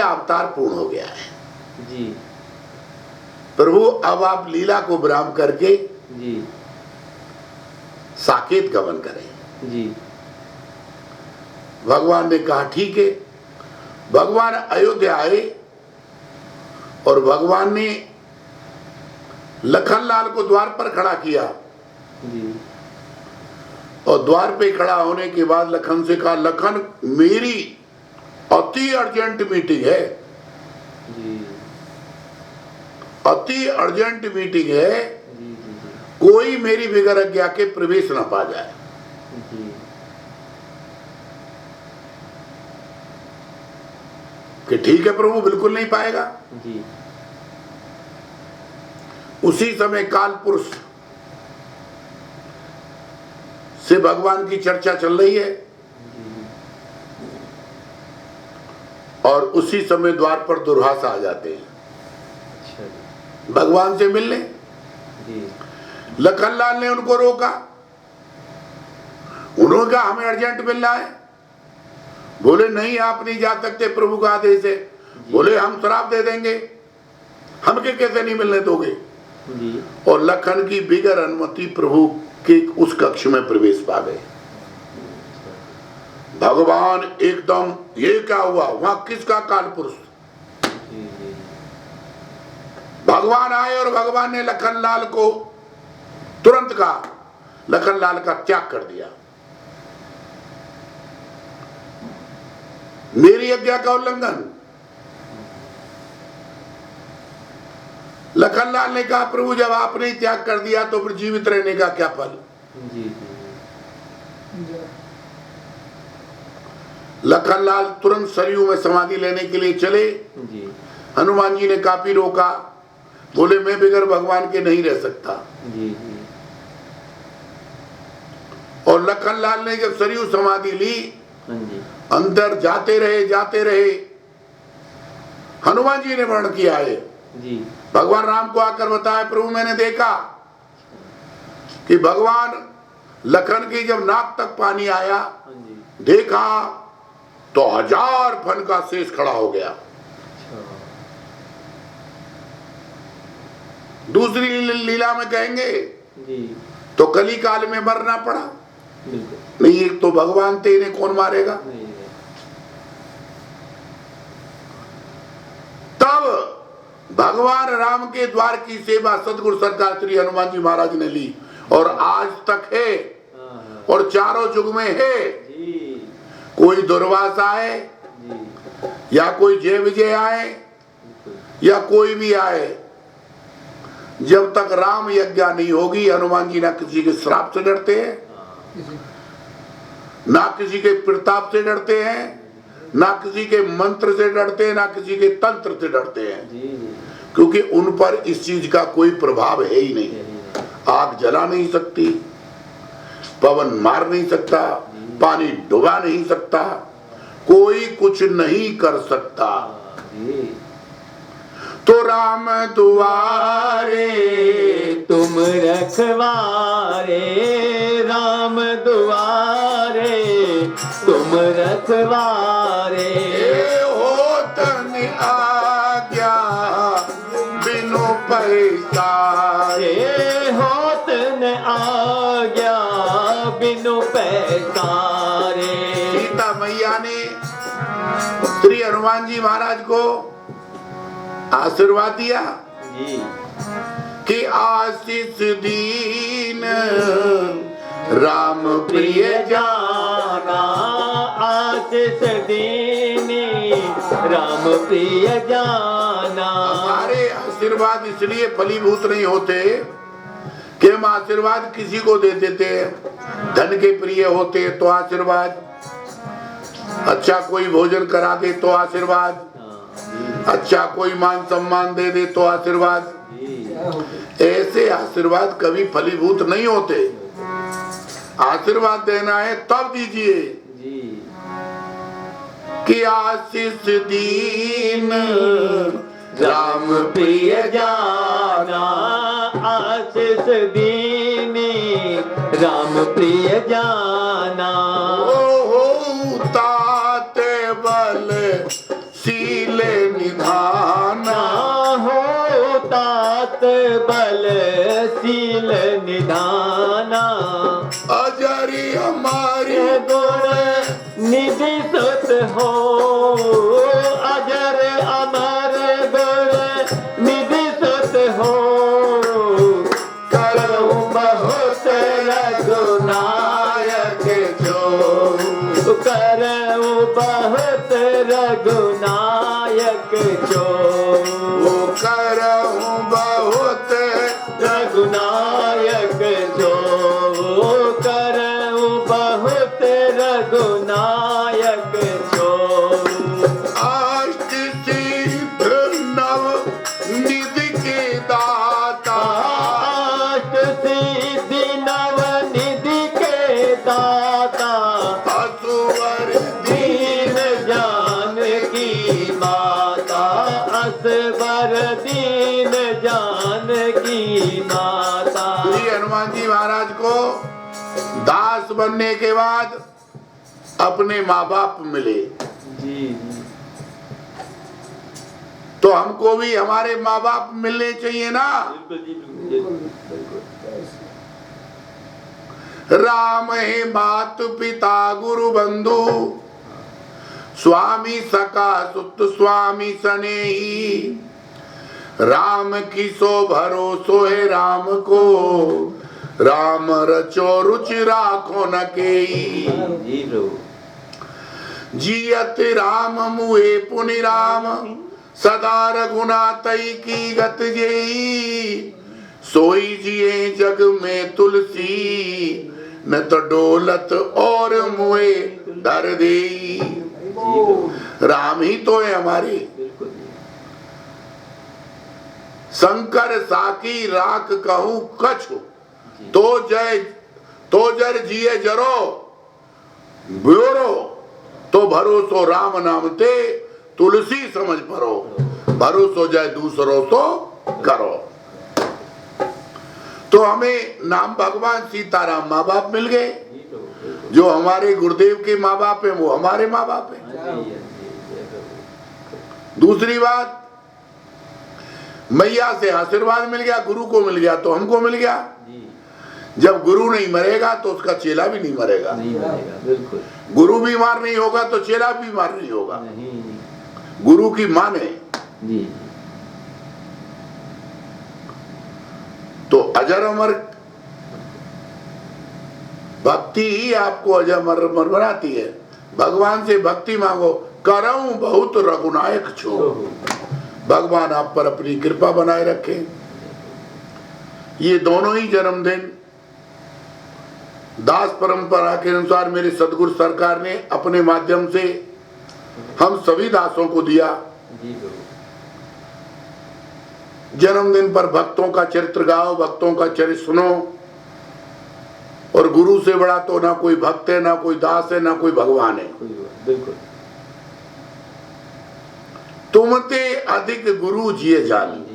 लीला अवतार पूर्ण हो गया है जी प्रभु। अब आप लीला को विराम करके जी साकेत गमन करें। जी भगवान ने कहा ठीक है। भगवान अयोध्या आए और भगवान ने लखनलाल को द्वार पर खड़ा किया जी और द्वार पे खड़ा होने के बाद लखन से कहा, लखन मेरी अति अर्जेंट मीटिंग है, जी अति अर्जेंट मीटिंग है, जी जी कोई मेरी बिगर आज्ञा के प्रवेश न पा जाए। जी कि ठीक है प्रभु, बिल्कुल नहीं पाएगा। जी उसी समय काल पुरुष से भगवान की चर्चा चल रही है और उसी समय द्वार पर दुर्वासा आ जाते हैं अच्छा जी भगवान से मिलने। जी लखनलाल ने उनको रोका। उन्होंने कहा हमें अर्जेंट मिल रहा है। बोले नहीं, आप नहीं जा सकते, प्रभु का आदेश है। बोले हम श्राप दे देंगे, हमके कैसे नहीं मिलने दोगे। जी और लखन की बिगर अनुमति प्रभु के उस कक्ष में प्रवेश पा गए। भगवान एकदम, ये क्या हुआ, वहां किसका काल पुरुष। जी जी भगवान आए और भगवान ने लखनलाल को तुरंत कहा, लखनलाल का त्याग कर दिया। मेरी आज्ञा का उल्लंघन। लखनलाल ने कहा, प्रभु जब आपने ही त्याग कर दिया तो फिर जीवित रहने का क्या फल। जी जी लखनलाल तुरंत सरयू में समाधि लेने के लिए चले। जी हनुमान जी ने काफी रोका। बोले मैं बिगर भगवान के नहीं रह सकता। जी जी और लखनलाल ने जब सरयू समाधि ली, हाँ जी अंदर जाते रहे। हनुमान जी ने वर्णन किया है, जी भगवान राम को आकर बताया, प्रभु मैंने देखा कि भगवान लखन की जब नाक तक पानी आया, हाँ जी देखा तो 1000 फन का शेष खड़ा हो गया। अच्छा दूसरी लीला में कहेंगे जी तो कली काल में मरना पड़ा। बिल्कुल नहीं, एक तो भगवान थे, इन्हें कौन मारेगा। नहीं है। तब भगवान राम के द्वार की सेवा सदगुरु सरकार श्री हनुमान जी महाराज ने ली और आज तक है हाँ, हाँ। और चारों युग में है। जी कोई दुर्वासा आए जी या कोई जय विजय आए बिल्कुल या कोई भी आए, जब तक राम यज्ञ नहीं होगी, हनुमान जी ना किसी के श्राप से डरते हैं, हाँ ना किसी के प्रताप से डरते हैं, ना किसी के मंत्र से डरते हैं, ना किसी के तंत्र से डरते हैं। जी जी क्योंकि उन पर इस चीज का कोई प्रभाव है ही नहीं। यही है। आग जला नहीं सकती, पवन मार नहीं सकता, पानी डुबा नहीं सकता, कोई कुछ नहीं कर सकता। हाँ, जी तो राम दुआरे तुम रखवारे, राम दुआरे तुम रखवारे, होतन आज्ञा बिनु पैसारे, होत न आज्ञा बिनु पैसारे। सीता मैया ने श्री हनुमान जी महाराज को आशीर्वाद दिया जी कि आशीष दीन राम प्रिय जाना, आशीष दीनी राम प्रिय जाना। हमारे आशीर्वाद इसलिए फलीभूत नहीं होते कि हम आशीर्वाद किसी को दे देते हैं। धन के प्रिय होते तो आशीर्वाद, अच्छा कोई भोजन करा दे तो आशीर्वाद, अच्छा कोई मान सम्मान दे दे तो आशीर्वाद। ऐसे आशीर्वाद कभी फलीभूत नहीं होते। आशीर्वाद देना है तब दीजिए कि आशीष दीन राम प्रिय जाना, आशीष दीनी राम प्रिय जाना। ओ हो ताते बल सीले निधान। ना हो तात बलशील निधाना। अजरी हमारी गुण निधि सुत हो, अजर अमर गुण निधि सुत हो। करूं बहुत रघुनायक जो। करऊं बहुत रघुनायक जो। करूं बहुत रघुनायक जो। करऊं बहुत रघुनायक जो। अष्ट सिद्ध नव निधि के दाता। अष्ट सिद्धि नव निधि के दाता। असुवर दीन जानकी माता। असबर दीन जानकी माता। श्री हनुमान जी महाराज को दास बनने के बाद अपने माँ बाप मिले। जी तो हमको भी हमारे माँ बाप मिलने चाहिए ना। राम है मात पिता गुरु बंधु, स्वामी सका सुत स्वामी सनेही। राम की सो भरोसो है राम को, राम रचो रुचि राखो न केई। जियत राम मुए पुनि राम, सदा रघुनाथई की गत जेई। सोई जिए जग में तुलसी, न तो डोलत और मुए धर देई। राम ही तो है हमारी। शंकर साकी राख कहूं कछु, तो जर जिए जरो ब्योरो। तो भरोसो राम नाम ते, तुलसी समझ परो। भरोसो जाए दूसरों तो करो। तो हमें नाम भगवान सीताराम माँ बाप मिल गए। जो हमारे गुरुदेव के माँ बाप है वो हमारे माँ बाप है। दूसरी बात, मैया से आशीर्वाद मिल गया, गुरु को मिल गया तो हमको मिल गया। जब गुरु नहीं मरेगा तो उसका चेला भी नहीं मरेगा। बिल्कुल। गुरु बीमार नहीं होगा तो चेला बीमार नहीं होगा। गुरु की मान है। जी। तो अजर अमर भक्ति ही आपको अजर अमर बनाती है। भगवान से भक्ति मांगो। करऊं बहुत रघुनायक छो। भगवान आप पर अपनी कृपा बनाए रखे। ये दोनों ही जन्मदिन दास परंपरा के अनुसार मेरे सदगुरु सरकार ने अपने माध्यम से हम सभी दासों को दिया। जन्मदिन पर भक्तों का चरित्र गाओ, भक्तों का चरित्र सुनो। और गुरु से बड़ा तो ना कोई भक्त है, ना कोई दास है, ना कोई भगवान है। बिल्कुल। तुमते अधिक गुरु जिए जानी।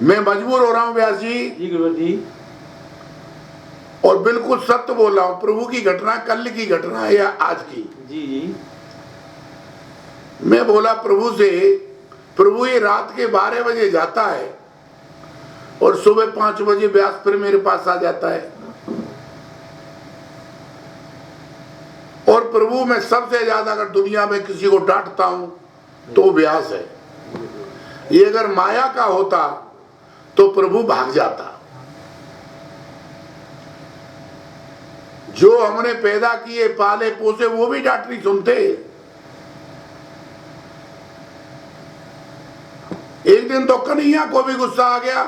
मैं मजबूर हो रहा हूं व्यास जी। जी गुरु जी। और बिल्कुल सत्य बोल रहा हूं। प्रभु की घटना कल की घटना है या आज की। जी जी। मैं बोला प्रभु से, प्रभु ये रात के 12 बजे जाता है और सुबह 5 बजे व्यास फिर मेरे पास आ जाता है। और प्रभु मैं सबसे ज्यादा अगर दुनिया में किसी को डांटता हूं तो व्यास है। ये अगर माया का होता तो प्रभु भाग जाता। जो हमने पैदा किए पाले पोसे वो भी डांट नहीं सुनते। एक दिन तो कन्हैया को भी गुस्सा आ गया।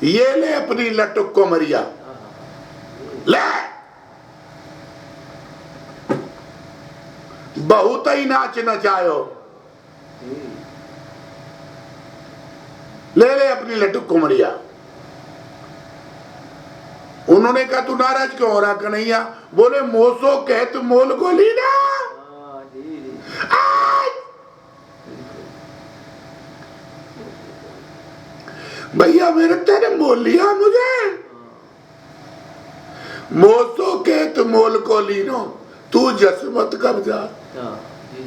ये ले अपनी लटक को मरिया ले, बहुत ही नाच नचायो। ले ले अपनी लटक को मरिया। उन्होंने कहा तू नाराज क्यों हो रहा कन्हैया? बोले मोसो कहत मोल को लीना। भैया मेरे तेरे मोल लिया मुझे। मोसो कहत मोल को लीनो, तू जसमत कब जा। हाँ जी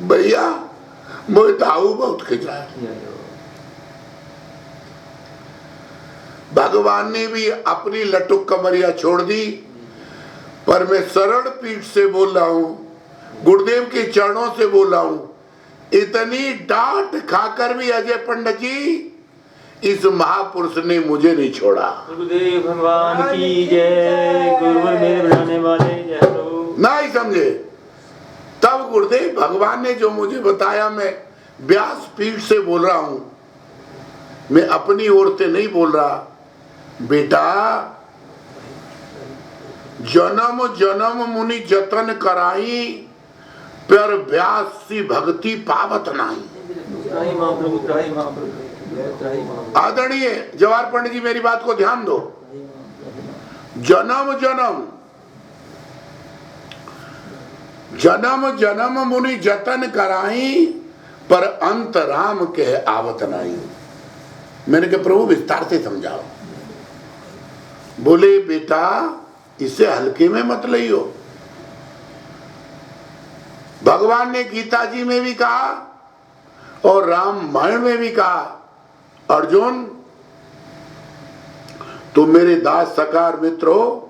भैया मुझे दाऊ बहुत खिंचा है। या यो भगवान ने भी अपनी लटुक कमरिया छोड़ दी, पर मैं सरल पीठ से बोल रहा हूं, गुरुदेव के चरणों से बोल रहा हूं। इतनी डांट खाकर भी अजय पंडित जी इस महापुरुष ने मुझे नहीं छोड़ा। गुरुदेव भगवान की जय, गुरुवर मेरे बनाने वाले जय हो। नहीं समझे? तब गुरुदेव भगवान ने जो मुझे बताया, मैं व्यास पीठ से बोल रहा हूं, मैं अपनी ओर से नहीं बोल रहा। बेटा जन्म जन्म मुनि जतन कराई, पर व्यास सी भक्ति पावत नहीं। त्राही महाप्रभु, त्राही महाप्रभु, त्राही महाप्रभु। आदरणीय जवाहर पंडित जी मेरी बात को ध्यान दो। जन्म जन्म जन्म जन्म मुनि जतन कराई, पर अंत राम के आवत नहीं। मैंने कहा प्रभु विस्तार से समझाओ। बोले बेटा इसे हल्के में मत लियो। भगवान ने गीता जी में भी कहा और रामायण में भी कहा, अर्जुन तुम मेरे दास सकार मित्र हो,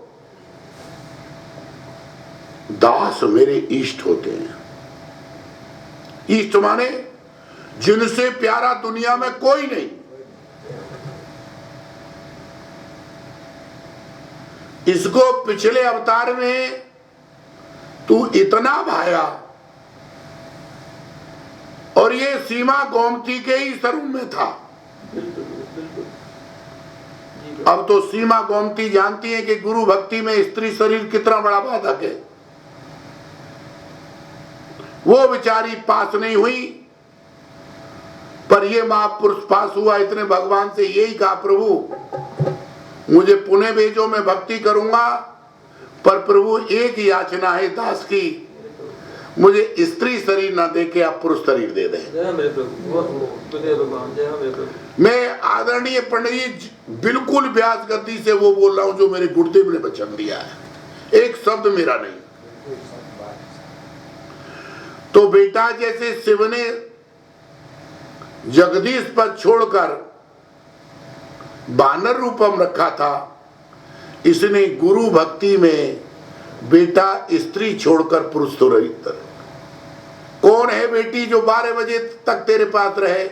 दास मेरे इष्ट होते हैं। इष्ट माने जिनसे प्यारा दुनिया में कोई नहीं। इसको पिछले अवतार में तू इतना भाया, और ये सीमा गोमती के ही स्वरूप में था। अब तो सीमा गोमती जानती है कि गुरु भक्ति में स्त्री शरीर कितना बड़ा बाधक है। वो बेचारी पास नहीं हुई, पर ये महापुरुष पास हुआ। इतने भगवान से यही कहा, प्रभु मुझे पुणे भेजो, मैं भक्ति करूंगा, पर प्रभु एक ही याचना है दास की, मुझे स्त्री शरीर ना दे के आप पुरुष शरीर दे दें। मैं आदरणीय पंडित जी बिल्कुल व्यास गति से वो बोल रहा हूं जो मेरे गुरुदेव ने वचन दिया है, एक शब्द मेरा नहीं। तो बेटा जैसे शिव ने जगदीश पर छोड़कर बानर रूपम रखा था, इसने गुरु भक्ति में बेटा स्त्री छोड़कर पुरुष तो रही। कौन है बेटी जो 12 बजे तक तेरे पास रहे?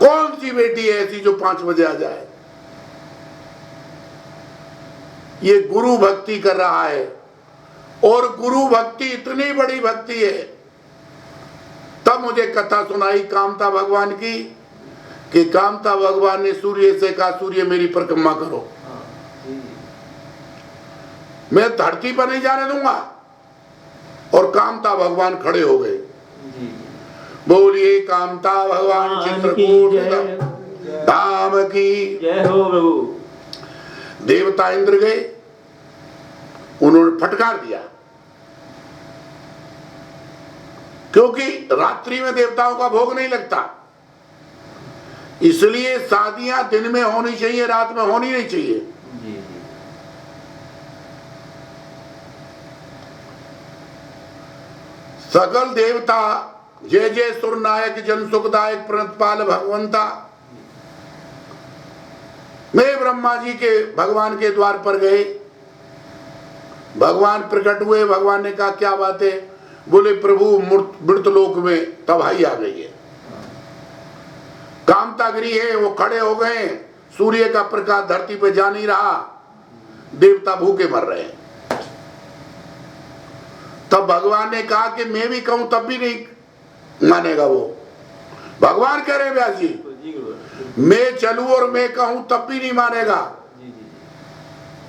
कौन सी बेटी है ऐसी जो 5 बजे आ जाए? ये गुरु भक्ति कर रहा है, और गुरु भक्ति इतनी बड़ी भक्ति है। तब मुझे कथा सुनाई कामता भगवान की, कि कामता भगवान ने सूर्य से कहा, सूर्य मेरी परिक्रमा करो, मैं धरती पर नहीं जाने दूंगा। और कामता भगवान खड़े हो गए। बोलिए कामता भगवान चित्रकूट धाम की जय हो प्रभु। देवता इंद्र गए, उन्होंने फटकार दिया, क्योंकि रात्रि में देवताओं का भोग नहीं लगता। इसलिए शादियां दिन में होनी चाहिए, रात में होनी नहीं चाहिए। सकल देवता जय जय सुर नायक जन सुखदायक प्रणतपाल भगवंता। मैं ब्रह्मा जी के भगवान के द्वार पर गए, भगवान प्रकट हुए। भगवान ने कहा क्या बात है? बोले प्रभु मृतलोक में तबाही आ गई है, कामतागिरी है, वो खड़े हो गए, सूर्य का प्रकाश धरती पे जा नहीं रहा, देवता भूखे मर रहे हैं। तब भगवान ने कहा कि मैं भी कहूं तब भी नहीं मानेगा वो। भगवान कह रहे व्यास जी, मैं चलूं और मैं कहूं तब भी नहीं मानेगा।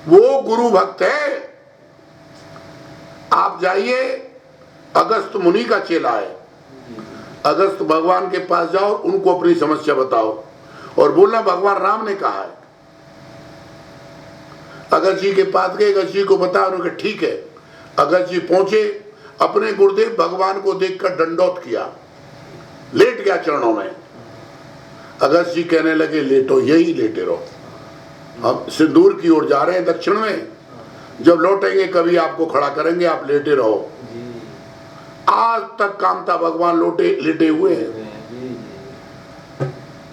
वो गुरु भक्त है। आप जाइए, अगस्त मुनि का चेला है, अगस्त भगवान के पास जाओ, उनको अपनी समस्या बताओ और बोलना भगवान राम ने कहा है। अगस्त जी के पास गए, अगस्त जी को बताया, उन्होंने कहा ठीक है। अगस्त जी पहुंचे, अपने गुरुदेव भगवान को देखकर दंडौत किया, लेट गया चरणों में। अगस्त जी कहने लगे लेटो, यही लेटे रहो, हम सिंदूर की ओर जा रहे हैं दक्षिण में, जब लौटेंगे कभी आपको खड़ा करेंगे, आप लेटे रहो। जी आज तक कामता भगवान लेटे हुए हैं। जी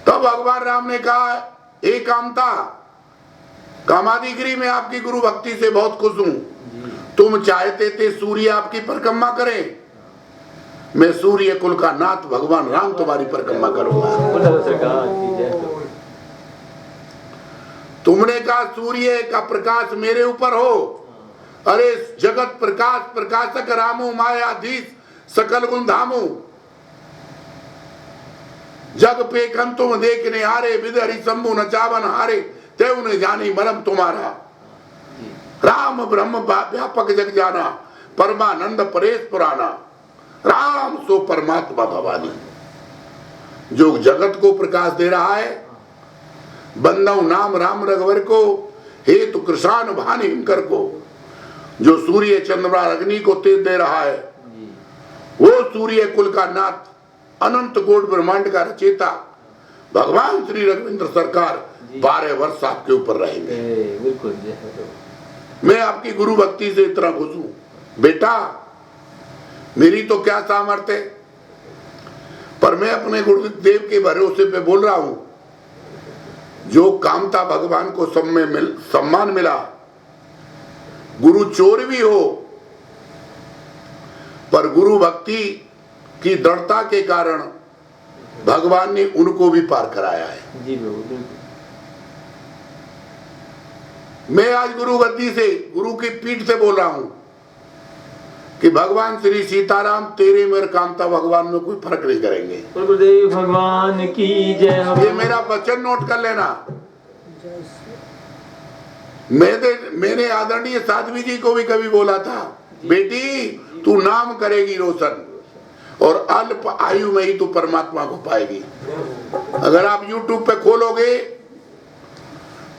तब भगवान राम ने कहा, हे कामता, कामादिगिरी में आपकी गुरु भक्ति से बहुत खुश हूं। जी तुम चाहते थे सूर्य आपकी परिक्रमा करे, मैं सूर्य कुल का नाथ भगवान राम तुम्हारी परिक्रमा करूंगा। बोलो सरकार की जय प्रभु। तुमने कहा सूर्य का प्रकाश मेरे ऊपर हो, अरे जगत प्रकाश प्रकाशक रामू मायाधीश सकल गुण धामू, जग पे खन तुम देखने हारे, विदहरी शंभु न चावन हारे, तेऊ ने जानी मरम तुम्हारा। राम ब्रह्म व्यापक जग जाना, परमानंद परेश पुराना, राम सो परमात्मा भवानी। जो जगत को प्रकाश दे रहा है, बंदौ नाम राम रघुवर को, हेतु कृषाण भानि हिमकर को। जो सूर्य चंद्रमा अग्नि को तेज दे रहा है, वो सूर्य कुल का नाथ, अनंत कोट ब्रह्मांड का रचेता भगवान श्री रघुविंद्र सरकार 12 वर्ष आपके ऊपर रहेंगे। बिल्कुल। मैं आपकी गुरु भक्ति से इतना खुश हूं। बेटा, मेरी तो क्या सामर्थ्य, पर मैं अपने गुरुदेव के भरोसे पे बोल रहा हूं। जो कामता भगवान को सम्मान मिला, गुरु चोर भी हो, पर गुरु भक्ति की दृढ़ता के कारण भगवान ने उनको भी पार कराया है। जी प्रभु। मैं आज गुरु गद्दी से, गुरु की पीठ से बोल रहा हूं कि भगवान श्री सीताराम तेरे मेरे कामता भगवान में कोई फर्क नहीं करेंगे। गुरुदेव भगवान की जय। ये मेरा वचन नोट कर लेना। मैंने आदरणीय साध्वी जी को भी कभी बोला था, बेटी तू नाम करेगी रोशन, और अल्प आयु में ही तू परमात्मा को पाएगी। अगर आप YouTube पे खोलोगे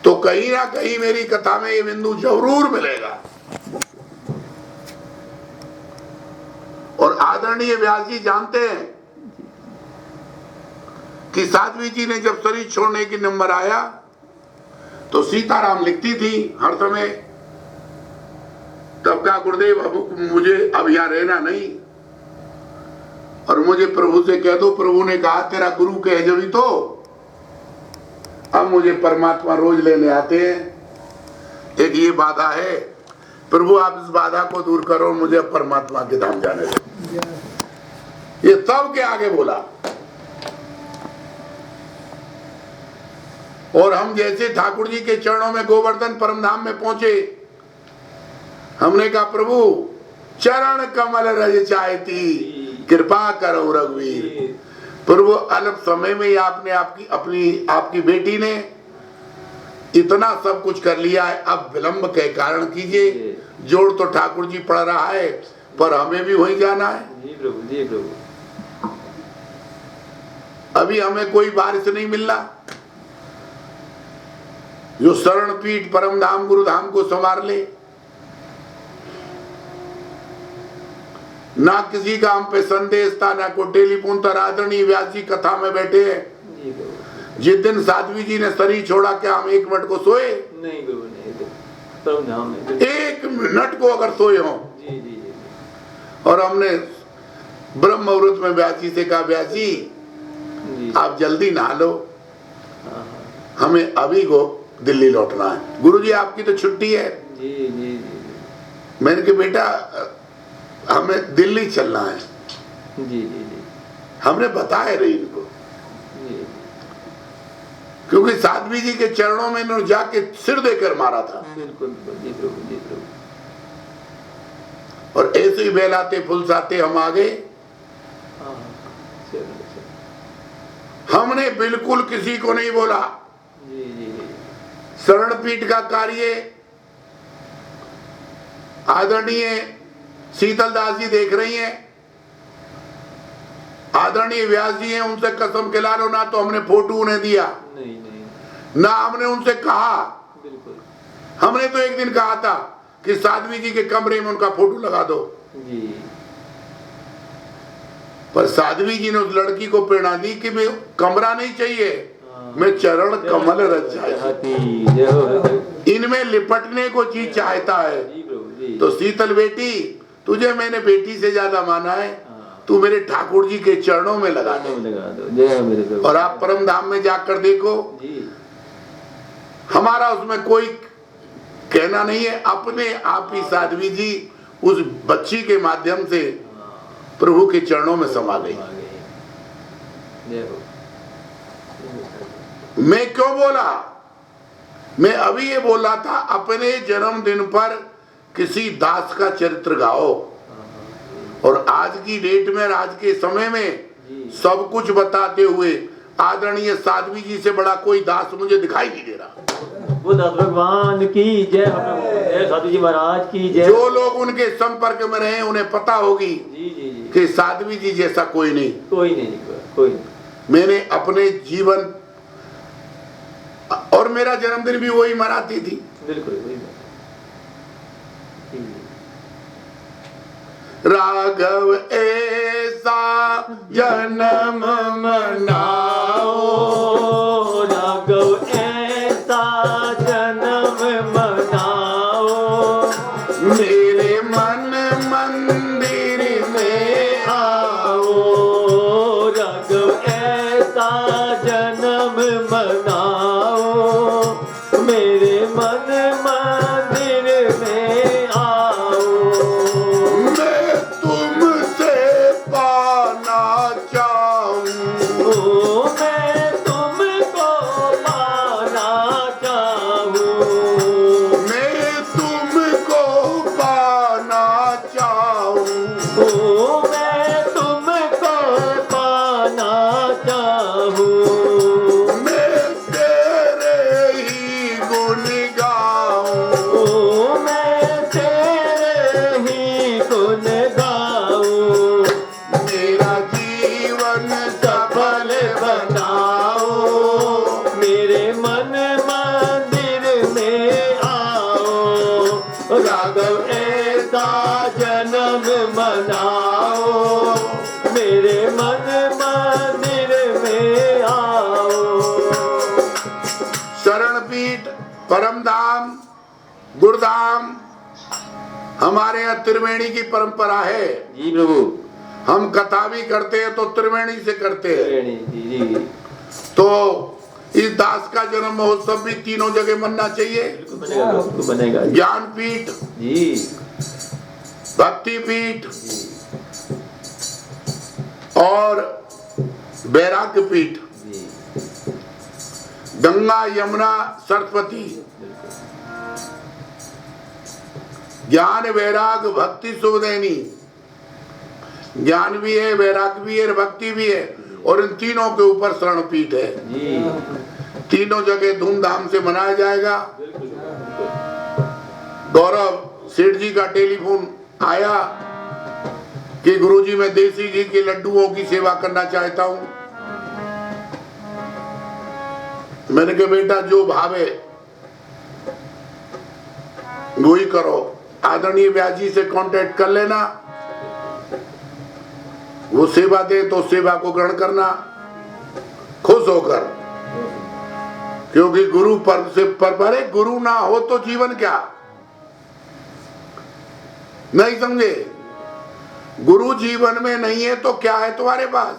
तो कहीं ना कहीं मेरी कथा में ये बिंदु जरूर मिलेगा। और आदरणीय व्यास जी जानते हैं कि साध्वी जी ने जब शरीर छोड़ने की नंबर आया तो सीताराम लिखती थी हर समय। तब कहा, गुरुदेव अब मुझे अब यहाँ रहना नहीं, और मुझे प्रभु से कह दो। प्रभु ने कहा, तेरा गुरु कहे जब ही तो। अब मुझे परमात्मा रोज लेने आते हैं। एक ये बाधा है, प्रभु आप इस बाधा को दूर करो, मुझे परमात्मा के धाम जाने दो। ये सब के आगे बोला। और हम जैसे ठाकुर जी के चरणों में गोवर्धन परम धाम में पहुंचे, हमने कहा, प्रभु चरण कमल रज चाहती, कृपा करो रघुवीर। प्रभु अल्प समय में ही आपने आपकी बेटी ने इतना सब कुछ कर लिया है, अब विलंब के कारण कीजिए। जोड़ तो ठाकुर जी पढ़ रहा है, पर हमें भी वहीं जाना है। जी प्रभु, जी प्रभु। अभी हमें कोई बारिश नहीं मिल रहा जो शरण पीठ परम धाम गुरु धाम को संवार ले। ना किसी का हम पे संदेश था, ना कोई टेलीफोन था। आदरणीय व्यास जी कथा में बैठे हैं। जिस दिन साध्वी जी ने शरीर छोड़ा, क्या हम 1 मिनट को सोए? नहीं गुरु, नहीं। परम धाम में 1 मिनट को अगर सोए हो। जी जी जी। और हमने ब्रह्म मुहूर्त में व्यास जी से कहा, व्यास जी आप जल्दी नहा लो, हमें अभी को दिल्ली लौटना है। गुरु जी आपकी तो छुट्टी है। जी जी जी। मैंने कहा, बेटा हमें दिल्ली चलना है। जी जी जी। हमने बताया रही इनको, क्योंकि साध्वी जी के चरणों में इन्होंने जाके सिर देकर मारा था। बिल्कुल। जी प्रभु, जी प्रभु। और ऐसे ही बहलाते फुलसाते हम आ गए। हमने बिल्कुल किसी को नहीं बोला। जी जी जी। शरण पीठ का कार्य आदरणीय शीतल दास जी देख रही हैं, आदरणीय व्यास जी हैं, उनसे कसम खिला लो ना तो हमने फोटो उन्हें दिया, नहीं नहीं, ना हमने उनसे कहा। बिल्कुल। हमने तो एक दिन कहा था कि साध्वी जी के कमरे में उनका फोटो लगा दो। जी। पर साध्वी जी ने उस लड़की को प्रेरणा दी कि मैं कमरा नहीं चाहिए, मैं चरण कमल रच जाए। जय हो। इनमें लिपटने को जी चाहता है। जी प्रभु जी। तो शीतल बेटी, तुझे मैंने बेटी से ज्यादा माना है, हाँ। तू मेरे ठाकुर जी के चरणों में लगा दे। लगा दो। जय हो मेरे प्रभु। और आप परम धाम में जाकर देखो, जी। हमारा उसमें कोई कहना नहीं है, अपने आप ही साध्वी जी उस बच्ची के माध्यम से प्रभु के चरणों में समा गई। जय हो। मैं क्यों बोला? मैं अभी ये बोला था, अपने जन्मदिन पर किसी दास का चरित्र गाओ। और आज की डेट में, आज के समय में सब कुछ बताते हुए आदरणीय साध्वी जी से बड़ा कोई दास मुझे दिखाई नहीं दे रहा। वो दास भगवान की जय हो प्रभु। जय साधु जी महाराज की जय। जो लोग उनके संपर्क में रहे उन्हें पता होगी जी जी जी कि साध्वी जी जैसा कोई नहीं। कोई नहीं, कोई नहीं। मैंने अपने जीवन, और मेरा जन्मदिन भी वही मनाती थी। बिल्कुल वही। राघव ऐसा जन्म मनाओ, राघव ऐसा जन्म मनाओ, मेरे मन मंदिर में आओ। राघव ऐसा जन्म मनाओ, मेरे मन मंदिर में आओ। मैं तुमसे पाना चाहूं, मैं तुमको पाना चाहूं। मैं तुमको पाना चाहूं। मैं तुमको पाना चाहूं। मैं तेरे ही गुण गाऊं, मैं तेरे ही गुण गाऊं। मेरा जीवन सफल बनाओ। मेरे मन मंदिर में आओ। राघव ऐसा जन्म मनाओ, मेरे मन मंदिर में आओ। शरणपीठ, परमधाम, गुरुधाम हमारे यहाँ त्रिवेणी की परंपरा है। जी प्रभु। हम कथा भी करते हैं तो त्रिवेणी से करते हैं। जी जी। तो इस दास का जन्म महोत्सव भी तीनों जगह मनना चाहिए। बनेगा, बनेगा। ज्ञानपीठ, जी भक्तिपीठ और वैराग्य पीठ, जी। गंगा यमुना सरस्वती, ज्ञान वैराग भक्ति सुखदैनी। ज्ञान भी है, वैराग भी है, भक्ति भी है, और इन तीनों के ऊपर शरणपीठ है। जी तीनों जगह धूमधाम से मनाया जाएगा। बिल्कुल। गौरव सेठ जी का टेलीफोन आया कि गुरुजी मैं देसी घी के लड्डुओं की सेवा करना चाहता हूं। मैंने कहा बेटा जो भावे वही करो, आदरणीय व्यास जी से कांटेक्ट कर लेना, वो सेवा दे तो सेवा को ग्रहण करना खुश होकर, क्योंकि गुरु पर से पर गुरु ना हो तो जीवन क्या, नहीं समझे? गुरु जीवन में नहीं है तो क्या है तुम्हारे पास?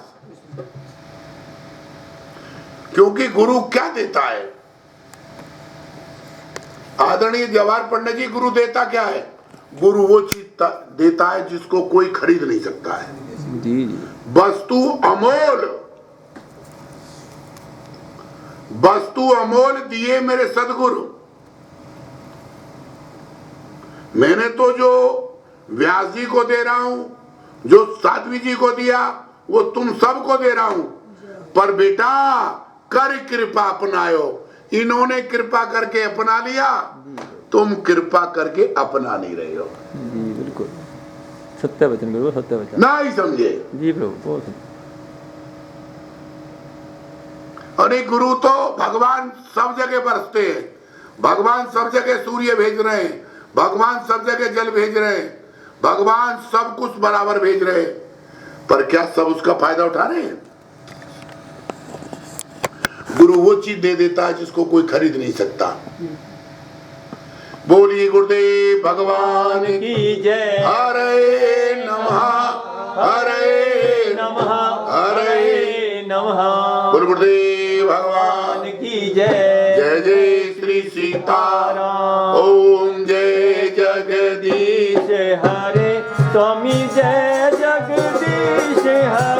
क्योंकि गुरु क्या देता है? आदरणीय जवाहर पंडित जी, गुरु देता क्या है? गुरु वो चीज देता है जिसको कोई खरीद नहीं सकता है। जी जी। वस्तु अमोल, वस्तु अमोल दिए मेरे सदगुरु। मैंने तो जो व्यास जी को दे रहा हूं, जो साध्वी जी को दिया, वो तुम सबको दे रहा हूं। पर बेटा कर कृपा अपनायो। इन्होंने कृपा करके अपना लिया, तुम कृपा करके अपना नहीं रहे हो। जी बिल्कुल सत्य वचन गुरु, सत्य वचन। नहीं समझे? जी प्रभु बहुत। अरे गुरु तो भगवान सब जगह बरसते हैं, भगवान सब जगह सूर्य भेज रहे हैं, भगवान सब जगह जल भेज रहे हैं, भगवान सब कुछ बराबर भेज रहे हैं, पर क्या सब उसका फायदा उठा रहे हैं? गुरु वो चीज दे देता है जिसको कोई खरीद नहीं सकता। बोली गुरुदेव भगवान की जय। हरे नमः हरे नमः हरे नमः। बोल गुरुदेव भगवान की जय। जय जय श्री सीताराम। ओम जय जगदीश हरे स्वामी जय जगदीश हरे।